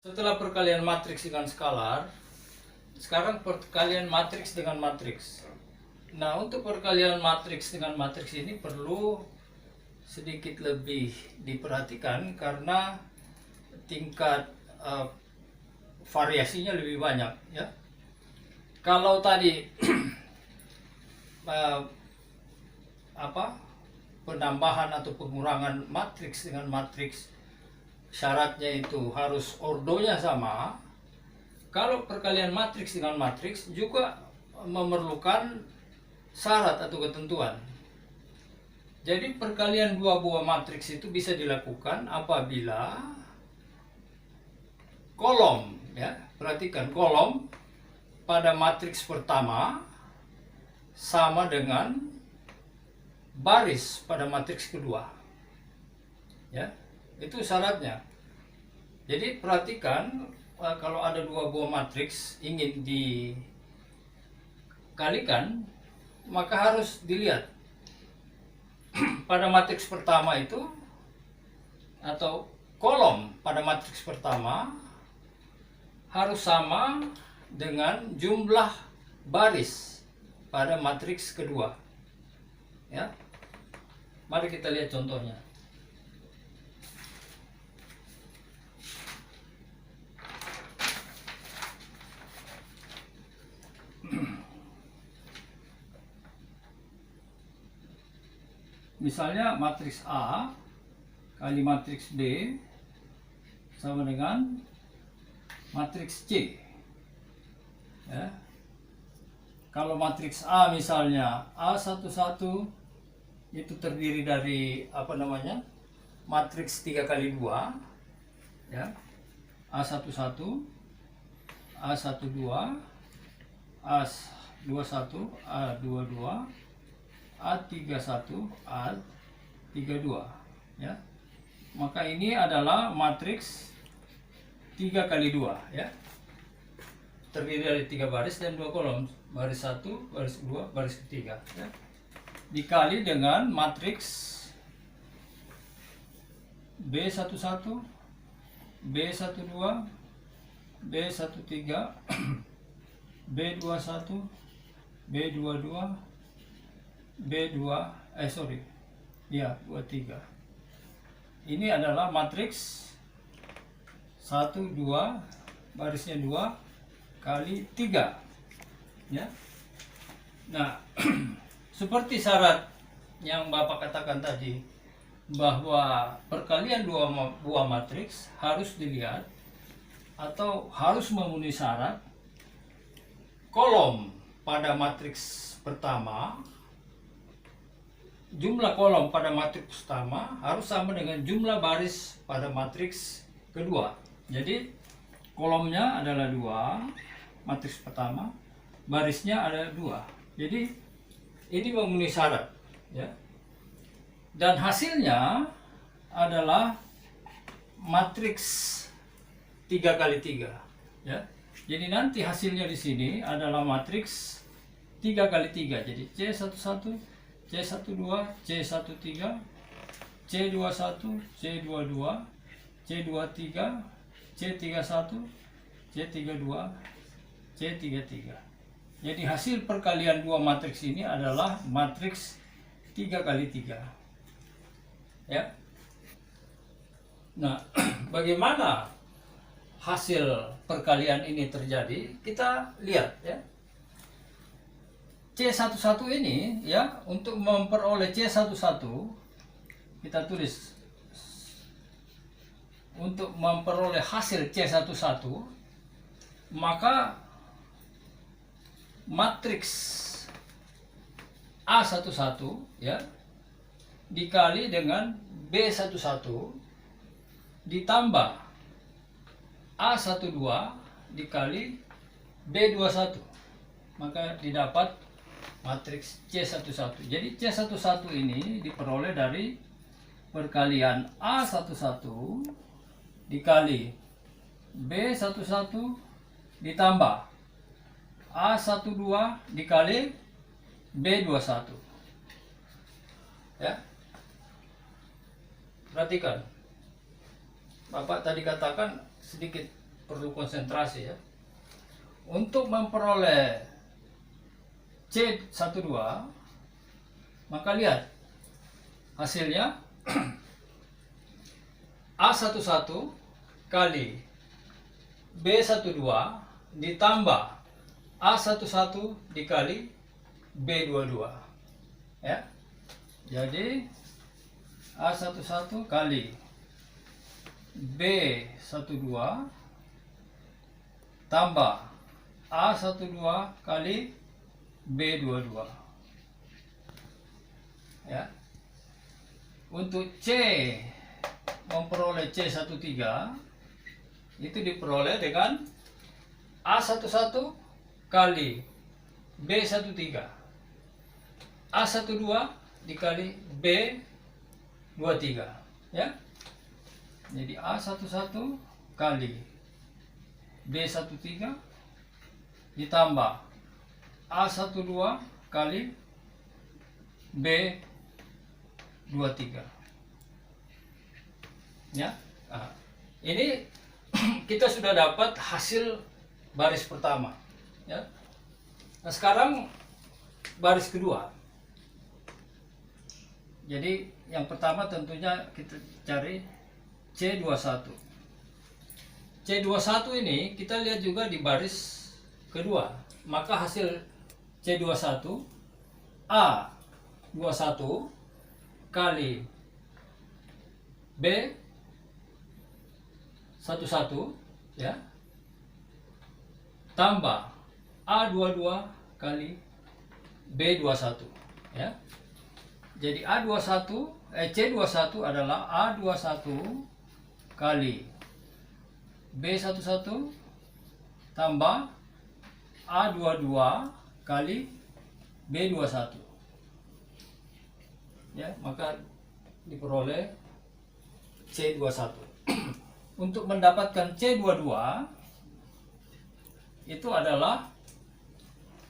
Setelah perkalian matriks dengan skalar, sekarang perkalian matriks dengan matriks. Nah, untuk perkalian matriks dengan matriks ini perlu sedikit lebih diperhatikan karena tingkat variasinya lebih banyak, ya. Kalau tadi penambahan atau pengurangan matriks dengan matriks syaratnya itu harus ordonya sama. Kalau perkalian matriks dengan matriks juga memerlukan syarat atau ketentuan. Jadi perkalian dua buah matriks itu bisa dilakukan apabila kolom, ya, perhatikan, kolom pada matriks pertama sama dengan baris pada matriks kedua, ya. Itu syaratnya. Jadi perhatikan, kalau ada dua buah matriks ingin dikalikan, maka harus dilihat pada matriks pertama itu atau kolom pada matriks pertama harus sama dengan jumlah baris pada matriks kedua, ya. Mari kita lihat contohnya. Misalnya matriks A kali matriks B sama dengan matriks C, ya. Kalau matriks A misalnya A11 itu terdiri dari matriks 3 kali 2, ya. A11, A12, A21, A22, A31, A32, ya. Maka ini adalah matriks 3 kali 2, ya. Terdiri dari 3 baris dan 2 kolom. Baris 1, baris 2, baris ketiga, ya. Dikali dengan matriks B11, B12, B13, B21, B22, B23. Ini adalah matriks 1, 2, barisnya 2 kali 3, ya. Nah, seperti syarat yang Bapak katakan tadi, bahwa perkalian dua buah matriks harus dilihat atau harus memenuhi syarat kolom pada matriks pertama, jumlah kolom pada matriks pertama harus sama dengan jumlah baris pada matriks kedua. Jadi kolomnya adalah 2, matriks pertama, barisnya ada 2. Jadi ini memenuhi syarat, ya. Dan hasilnya adalah matriks 3 kali 3, ya. Jadi nanti hasilnya di sini adalah matriks 3 kali 3. Jadi C11, C12, C13, C21, C22, C23, C31, C32, C33. Jadi hasil perkalian dua matriks ini adalah matriks 3 kali 3. Ya. Nah, bagaimana hasil perkalian ini terjadi? Kita lihat, ya. C11 ini, ya, untuk memperoleh C11 kita tulis, untuk memperoleh hasil C11 maka matriks A11, ya, dikali dengan B11 ditambah A12 dikali B21, maka didapat matriks C11. Jadi C11 ini diperoleh dari perkalian A11 dikali B11 ditambah A12 dikali B21, ya. Perhatikan, Bapak tadi katakan sedikit perlu konsentrasi ya. Untuk memperoleh C12, maka lihat hasilnya A11 kali B12 ditambah A11 dikali B22 ya. Jadi A11 kali B12 tambah A12 kali B22 ya. Untuk C, memperoleh C13 itu diperoleh dengan A11 kali B13 A12 dikali B23 ya. Jadi A11 kali B13 ditambah A12 kali B23 ya. Nah, ini kita sudah dapat hasil baris pertama ya. Nah, sekarang baris kedua. Jadi yang pertama tentunya kita cari C21. C21 ini kita lihat juga di baris kedua. Maka hasil C21 A21 kali B11 ya tambah A22 kali B21 ya. Jadi C21 adalah A21 kali B11 tambah A22 kali B21 ya, maka diperoleh C21. Untuk mendapatkan C22 itu adalah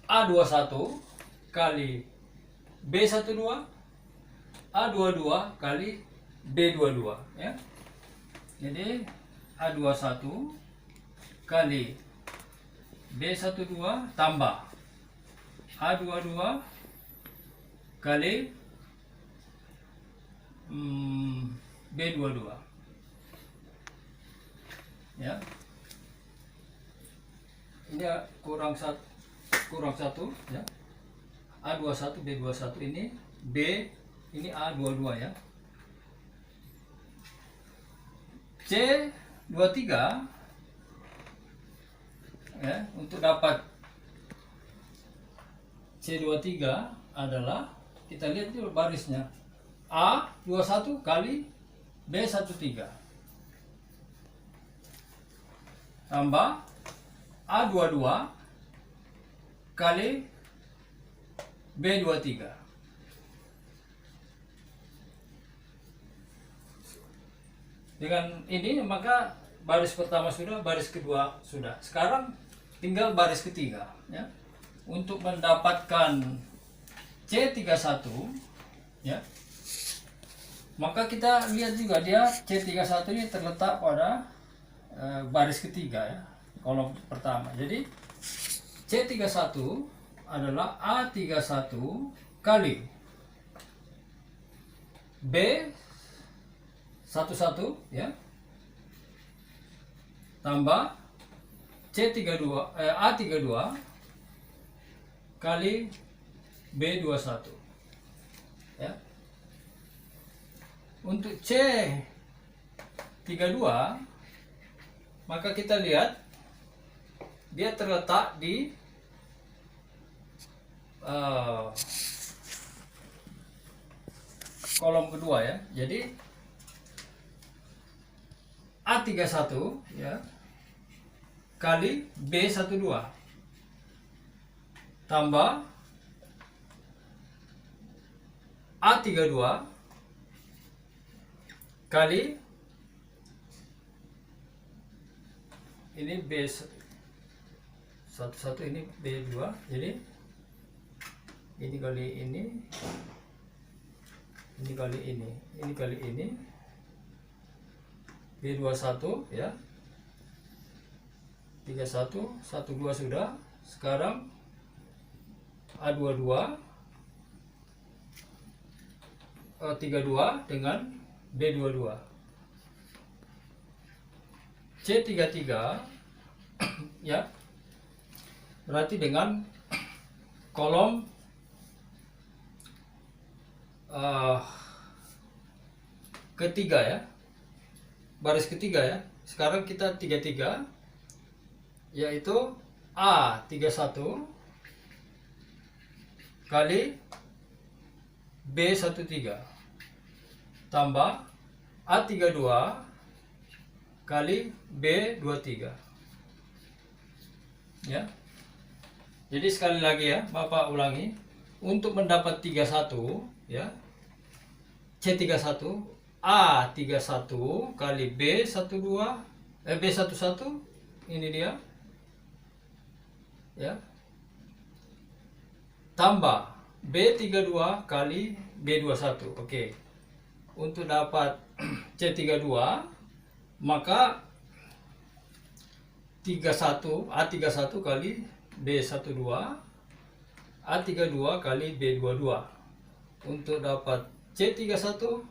A21 kali B12 A22 kali B22 ya. Jadi A21 kali B12 tambah A22 kali B22 ya. Ini kurang satu ya. A21 B21 ini B, ini A22 ya. C23 ya, untuk dapat C23 adalah kita lihat dulu barisnya. A21 kali B13 tambah A22 kali B23. Dengan ini maka baris pertama sudah, baris kedua sudah. Sekarang tinggal baris ketiga ya. Untuk mendapatkan C31 ya, maka kita lihat juga dia C31 ini terletak pada baris ketiga ya, kolom pertama. Jadi C31 adalah A31 kali B11 ya tambah A32 kali B21 ya. Untuk C32 maka kita lihat dia terletak di kolom kedua ya. Jadi A31 ya kali B12 tambah A32 kali ini B11 ini B2, jadi ini kali ini kali ini kali ini B21 ya 31, 12 sudah. Sekarang A22, 32 dengan B22. C33 ya. Berarti dengan kolom ketiga ya. Baris ketiga ya. Sekarang kita 33, yaitu A31 kali B13 tambah A32 kali B23 ya. Jadi sekali lagi ya, Bapak ulangi, untuk mendapat 31 ya, C31 A31 kali B12 B11 ini dia ya, tambah B32 kali B21. Oke. Untuk dapat C32 maka 31 A31 kali B12 A32 kali B22. Untuk dapat C31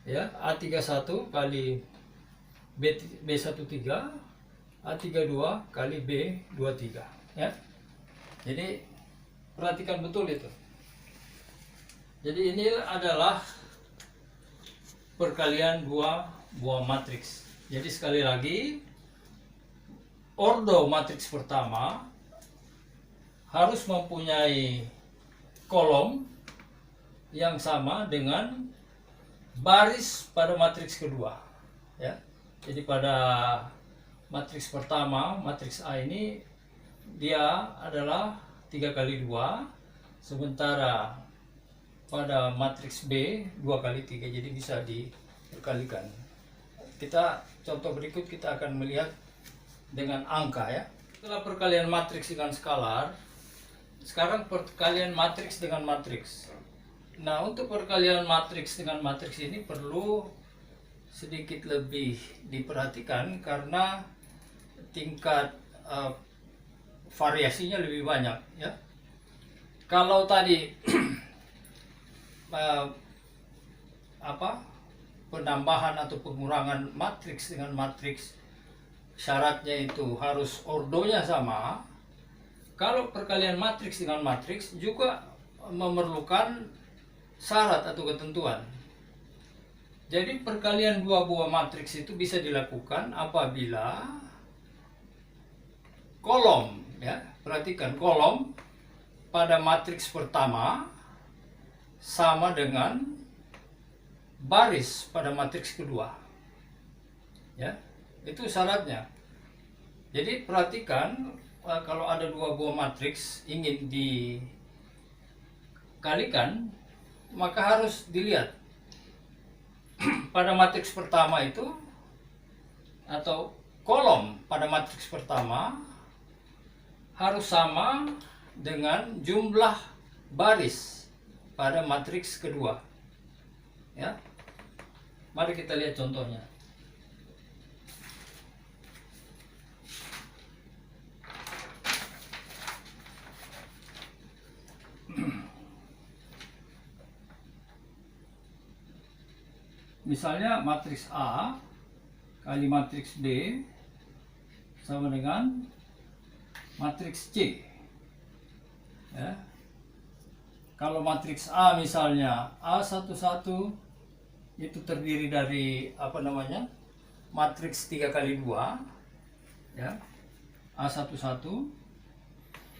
ya, A31 kali B13 A32 kali B23 ya. Jadi perhatikan betul itu. Jadi ini adalah perkalian dua buah matriks. Jadi sekali lagi, ordo matriks pertama harus mempunyai kolom yang sama dengan baris pada matriks kedua ya. Jadi pada matriks pertama, matriks A ini dia adalah 3 kali 2, sementara pada matriks B 2 kali 3, jadi bisa dikalikan. Kita contoh berikut kita akan melihat dengan angka ya. Setelah perkalian matriks dengan skalar, sekarang perkalian matriks dengan matriks. Nah, untuk perkalian matriks dengan matriks ini perlu sedikit lebih diperhatikan karena tingkat variasinya lebih banyak ya. Kalau tadi penambahan atau pengurangan matriks dengan matriks syaratnya itu harus ordonya sama. Kalau perkalian matriks dengan matriks juga memerlukan syarat atau ketentuan. Jadi perkalian dua buah matriks itu bisa dilakukan apabila kolom ya, perhatikan kolom pada matriks pertama sama dengan baris pada matriks kedua. Ya, itu syaratnya. Jadi perhatikan kalau ada dua buah matriks ingin dikalikan, maka harus dilihat pada matriks pertama itu atau kolom pada matriks pertama harus sama dengan jumlah baris pada matriks kedua. Ya. Mari kita lihat contohnya. Misalnya matriks A kali matriks B sama dengan matriks C. Ya. Kalau matriks A misalnya A11 itu terdiri dari matriks 3 kali 2 ya. A11,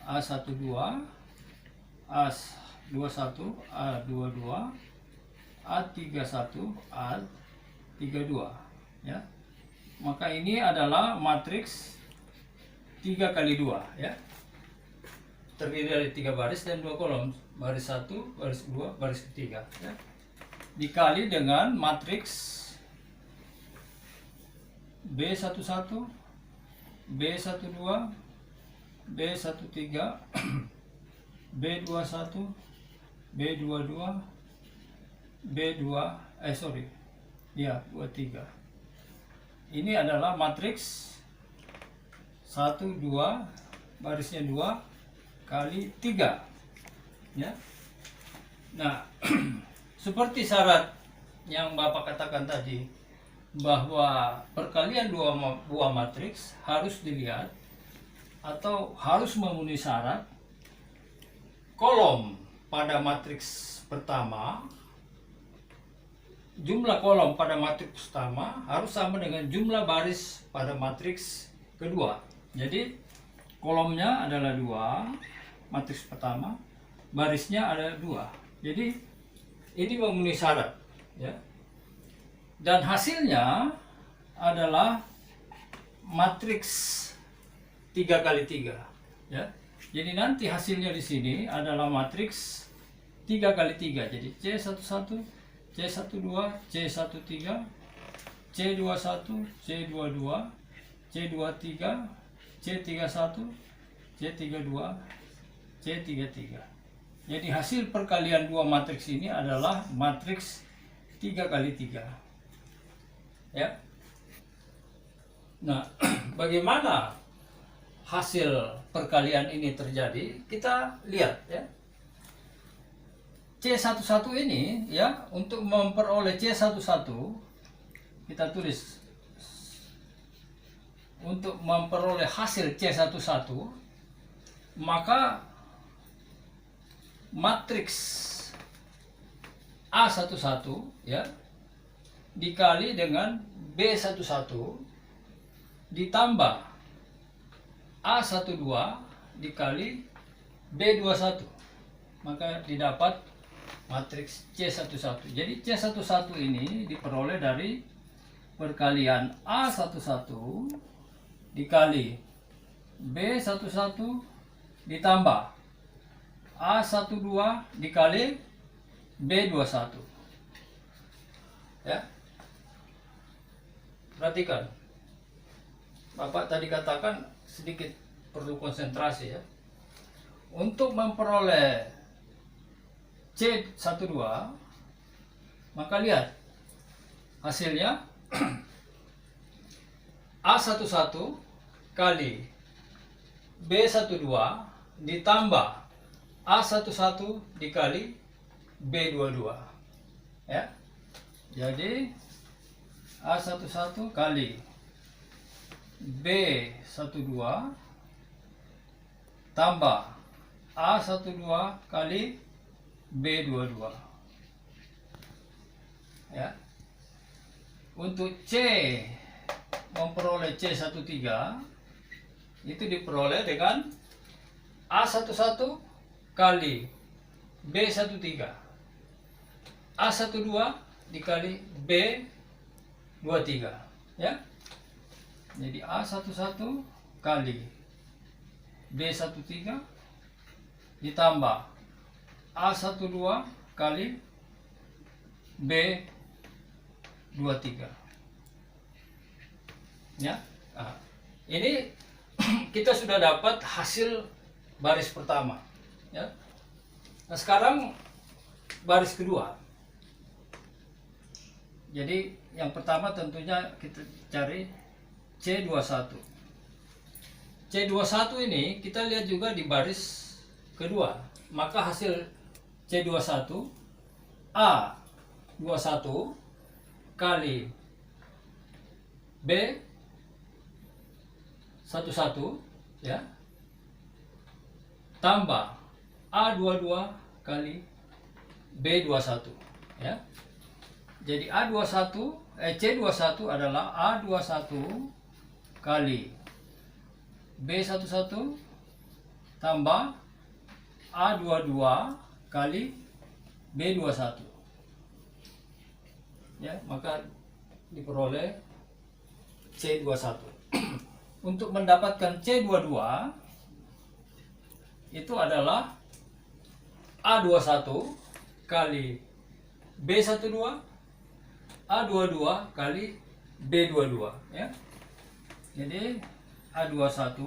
A12, A21, A22, A31, A32 ya. Maka ini adalah matriks 3 kali 2 ya. Terdiri dari 3 baris dan 2 kolom. Baris 1, baris 2, baris ketiga ya. Dikali dengan matriks B11, B12, B13, B21, B22, B23. Ini adalah matriks 1, 2, barisnya 2 kali 3 ya. Nah seperti syarat yang Bapak katakan tadi, bahwa perkalian dua buah matriks harus dilihat atau harus memenuhi syarat kolom pada matriks pertama, jumlah kolom pada matriks pertama harus sama dengan jumlah baris pada matriks kedua. Jadi kolomnya adalah 2, matriks pertama, barisnya ada 2. Jadi ini memenuhi syarat ya. Dan hasilnya adalah matriks 3 kali 3 ya. Jadi nanti hasilnya di sini adalah matriks 3 kali 3. Jadi C11, C12, C13, C21, C22, C23, C31, C32, C33. Jadi hasil perkalian dua matriks ini adalah matriks 3 kali 3 ya. Nah bagaimana hasil perkalian ini terjadi, kita lihat ya. C11 ini ya, untuk memperoleh C11 kita tulis, untuk memperoleh hasil C11 maka matriks A11 ya dikali dengan B11 ditambah A12 dikali B21, maka didapat matriks C11. Jadi C11 ini diperoleh dari perkalian A11 dikali B11 ditambah A12 dikali B21 ya. Perhatikan, Bapak tadi katakan sedikit perlu konsentrasi ya. Untuk memperoleh C12 maka lihat hasilnya A11 kali B12 ditambah A11 dikali B22 ya. Jadi A11 kali B12 tambah A12 kali B22 ya. Untuk C, memperoleh C13 itu diperoleh dengan A11 kali B13, A12 dikali B23 ya. Jadi A11 kali B13 ditambah A12 kali B23 ya. Nah, ini kita sudah dapat hasil baris pertama ya. Nah sekarang baris kedua. Jadi yang pertama tentunya kita cari C21. C21 ini kita lihat juga di baris kedua. Maka hasil C21 A21 kali B11 ya tambah A22 kali B21 ya. Jadi C21 adalah A21 kali B11 tambah A22 kali B21 ya, maka diperoleh C21. Untuk mendapatkan C22 itu adalah A21 kali B12 A22 kali B22 ya. Jadi A21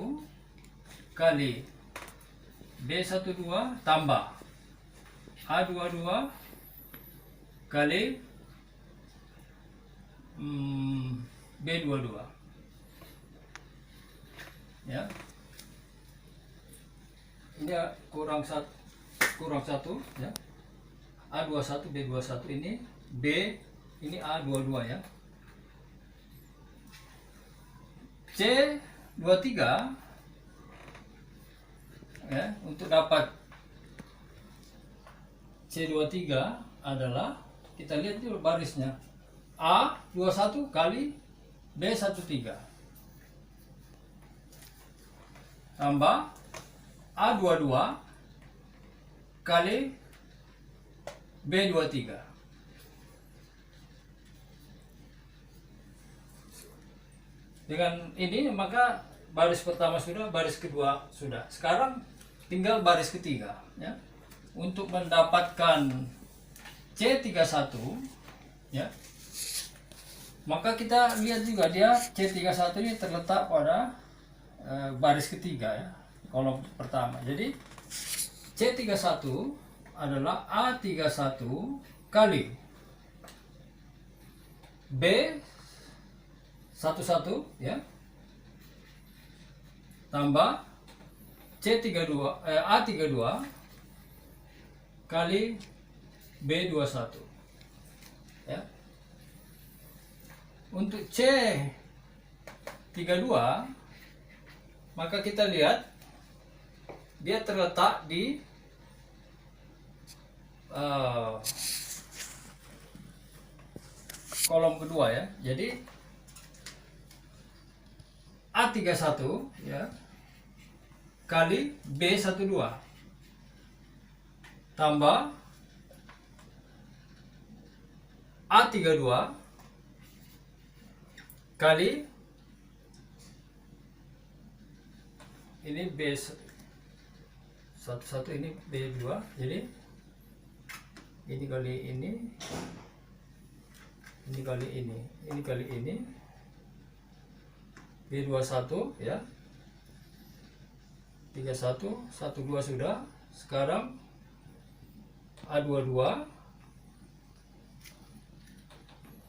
kali B12 tambah A22 kali B22 ya. Ini kurang satu ya. A21 B21 ini B, ini A22 ya. C23 ya, untuk dapat C23 adalah, kita lihat dulu barisnya, A21 kali B13 tambah A22 kali B23. Dengan ini maka baris pertama sudah, baris kedua sudah. Sekarang tinggal baris ketiga ya. Untuk mendapatkan C31 ya, maka kita lihat juga dia C31 ini terletak pada baris ketiga ya, kolom pertama. Jadi C31 adalah A31 kali B11 ya, tambah A32 kali B21 ya. Untuk C32 maka kita lihat dia terletak di kolom kedua ya. Jadi A31 ya kali B12 tambah A32 kali ini B11, ini B2, jadi ini kali ini kali ini kali ini B21 ya. 31 12 sudah. Sekarang A22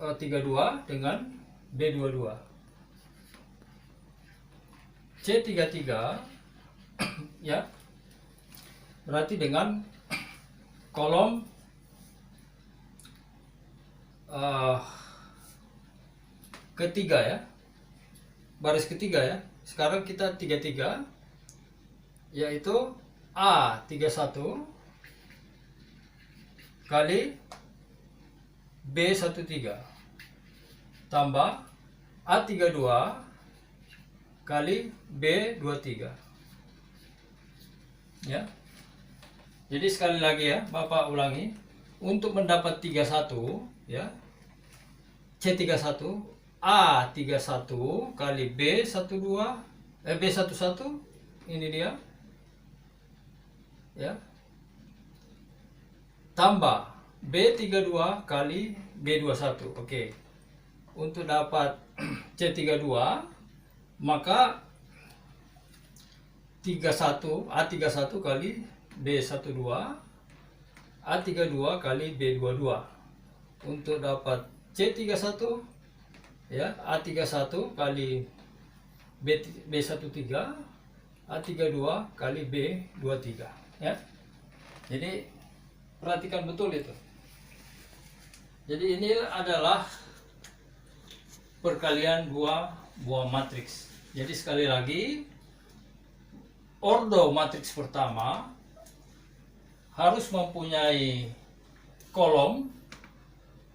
32 dengan B22. C33 ya, berarti dengan kolom ketiga ya, baris ketiga ya. Sekarang kita 33, yaitu A31 kali B13 tambah A32 kali B23 ya. Jadi sekali lagi ya, Bapak ulangi, untuk mendapat 31 ya, C31 A31 kali B11 ini dia ya, tambah B32 kali B21. Oke. Untuk dapat C32 maka A31 kali B12 A32 kali B22. Untuk dapat C31 ya, A31 kali B13 A32 kali B23 ya. Jadi perhatikan betul itu. Jadi ini adalah perkalian dua buah matriks. Jadi sekali lagi, ordo matriks pertama harus mempunyai kolom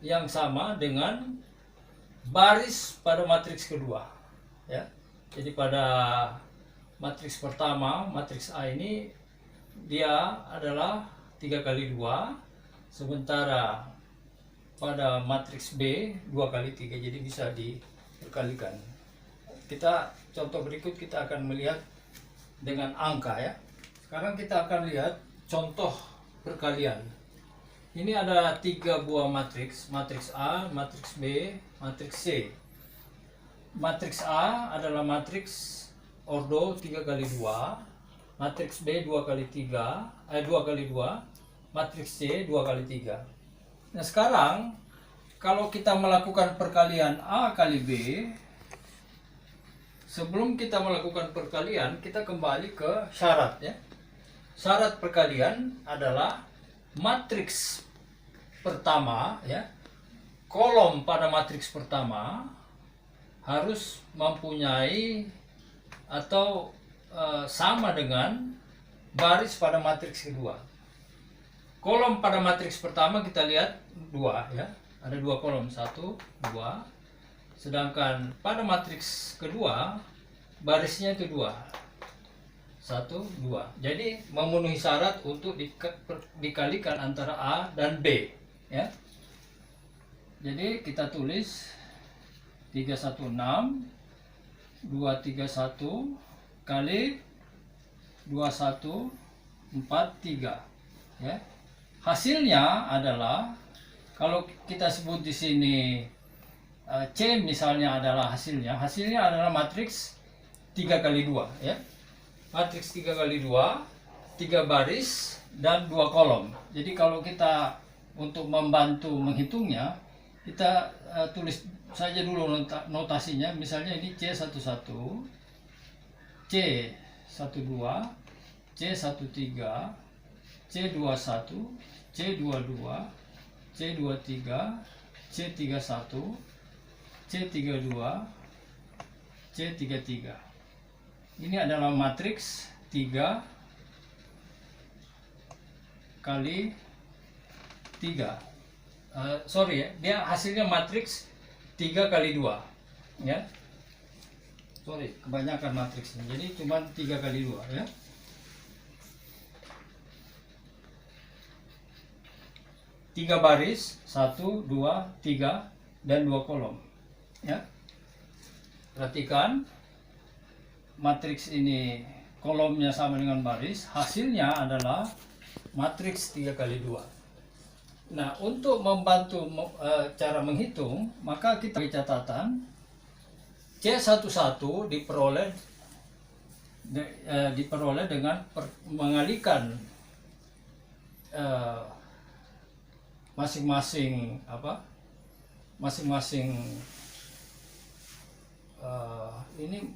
yang sama dengan baris pada matriks kedua ya. Jadi pada matriks pertama, matriks A ini dia adalah 3 kali 2, sementara pada matriks B 2 kali 3, jadi bisa diperkalikan. Kita contoh berikut kita akan melihat dengan angka ya. Sekarang kita akan lihat contoh perkalian. Ini ada 3 buah matriks, matriks A, matriks B, matriks C. Matriks A adalah matriks ordo 3 kali 2, matriks B 2 kali 2 kali 2, matriks C 2 kali 3. Nah sekarang kalau kita melakukan perkalian A kali B sebelum kita melakukan perkalian, kita kembali ke syarat ya. Syarat perkalian adalah matriks pertama ya. Kolom pada matriks pertama harus mempunyai atau sama dengan baris pada matriks kedua. Kolom pada matriks pertama kita lihat 2 ya. Ada 2 kolom, 1, 2. Sedangkan pada matriks kedua barisnya itu 2. 1, 2. Jadi memenuhi syarat untuk dikalikan antara A dan B ya. Jadi kita tulis 316 231 kali 2143 ya. Hasilnya adalah, kalau kita sebut di sini C misalnya adalah hasilnya adalah matriks 3 kali 2 ya. Matriks 3 kali 2, 3 baris dan 2 kolom. Jadi kalau kita untuk membantu menghitungnya, kita tulis saja dulu notasinya. Misalnya ini C11, C12, C13, C21, C22, C23, C31, C32, C33. Ini adalah matriks 3 kali 3. Sorry ya, dia hasilnya matriks 3 kali 2 ya. Sorry, kebanyakan matriksnya. Jadi cuma 3 kali 2 ya. 3 baris, 1, 2, 3 dan 2 kolom ya. Perhatikan, matriks ini kolomnya sama dengan baris, hasilnya adalah matriks 3 kali 2. Nah, untuk membantu cara menghitung, maka kita beri catatan C11 diperoleh dengan mengalihkan masing-masing ini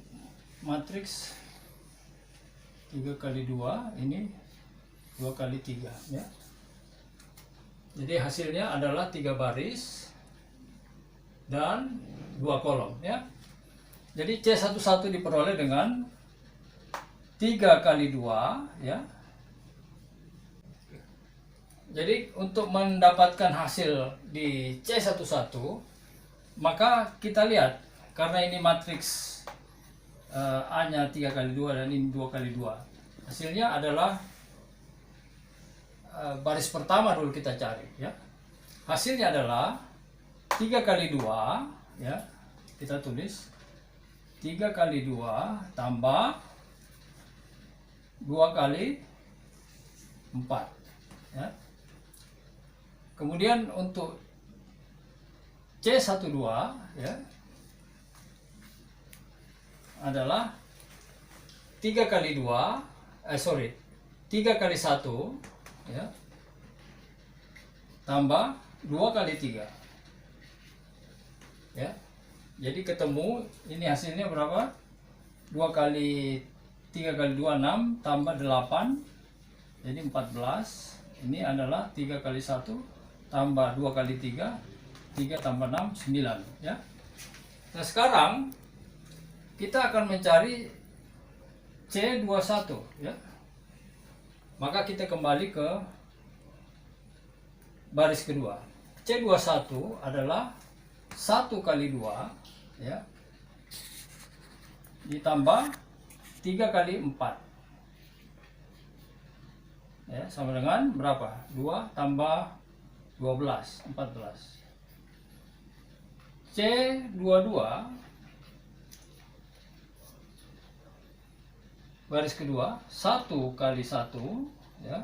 matriks 3 kali 2, ini 2 kali 3 ya. Jadi hasilnya adalah 3 baris dan 2 kolom ya. Jadi C11 diperoleh dengan 3 kali 2 ya. Jadi untuk mendapatkan hasil di C11, maka kita lihat, karena ini matriks A-nya 3 kali 2 dan ini 2 kali 2. Hasilnya adalah baris pertama dulu kita cari ya. Hasilnya adalah 3 kali 2 ya. Kita tulis 3 kali 2 tambah 2 kali 4 ya. Kemudian untuk C12 ya adalah 3 kali 3 kali 1 ya, tambah 2 kali 3 ya. Jadi ketemu ini hasilnya berapa? 2 kali 3 kali 2 6 tambah 8, jadi 14. Ini adalah 3 kali 1 tambah 2 kali 3, 3 tambah 6 9 ya. Nah, sekarang kita akan mencari C21 ya. Maka kita kembali ke baris kedua. C21 adalah 1 kali 2 ya, ditambah 3 kali 4 ya, sama dengan berapa? 2 tambah 12, 14. C22 baris kedua 1 kali 1 ya,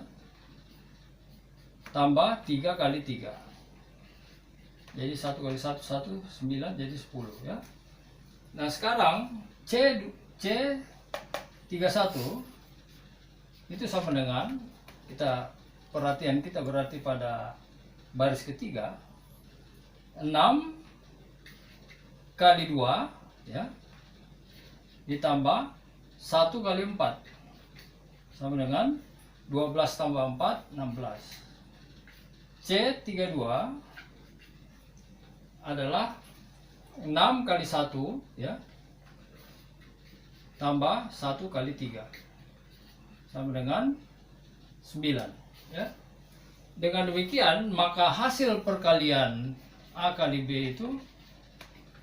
tambah 3 kali 3. Jadi 1 kali 1 9, jadi 10 ya. Nah, sekarang C31 itu sama dengan, perhatian kita berarti pada baris ketiga, 6 kali 2 ya, ditambah 1 kali 4 sama dengan 12 tambah 4, 16. C32 adalah 6 kali 1 ya, tambah 1 kali 3 sama dengan 9 ya. Dengan demikian maka hasil perkalian A kali B itu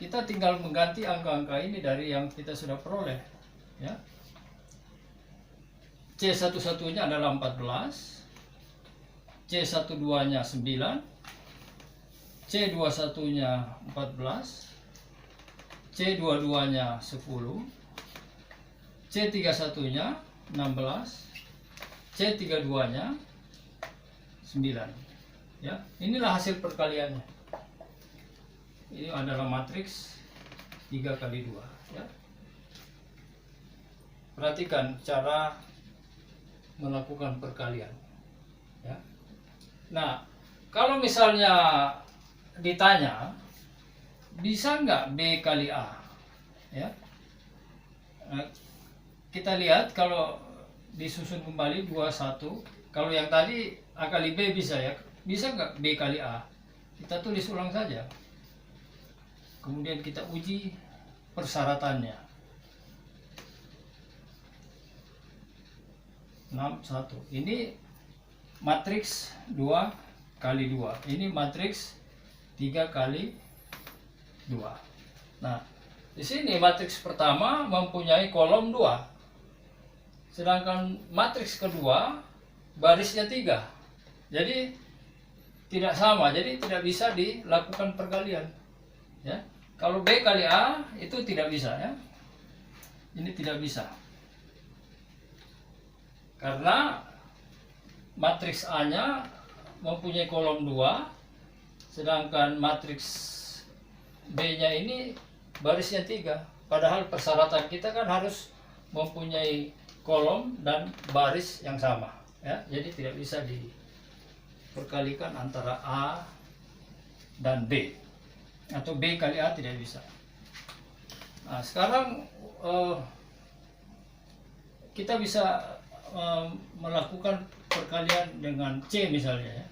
kita tinggal mengganti angka-angka ini dari yang kita sudah peroleh ya. C11-nya adalah 14, C12-nya 9, C21-nya 14, C22-nya 10, C31-nya 16, C32-nya 9 ya. Inilah hasil perkaliannya. Ini adalah matriks 3 kali 2 ya. Perhatikan cara melakukan perkalian ya. Nah, kalau misalnya ditanya bisa nggak B kali A ya, nah, kita lihat kalau disusun kembali 21, kalau yang tadi A kali B bisa ya, bisa nggak B kali A, kita tulis ulang saja, kemudian kita uji persyaratannya. 6, 1. Ini matriks 2 kali 2. Ini matriks 3 kali 2. Nah, di sini matriks pertama mempunyai kolom 2. Sedangkan matriks kedua barisnya 3. Jadi tidak sama, jadi tidak bisa dilakukan perkalian. Ya. Kalau B kali A itu tidak bisa ya. Ini tidak bisa. Karena matriks A-nya mempunyai kolom 2, sedangkan matriks B-nya ini barisnya 3. Padahal persyaratan kita kan harus mempunyai kolom dan baris yang sama ya. Jadi tidak bisa diperkalikan antara A dan B, atau B kali A tidak bisa. Nah, sekarang kita bisa melakukan perkalian dengan C misalnya ya.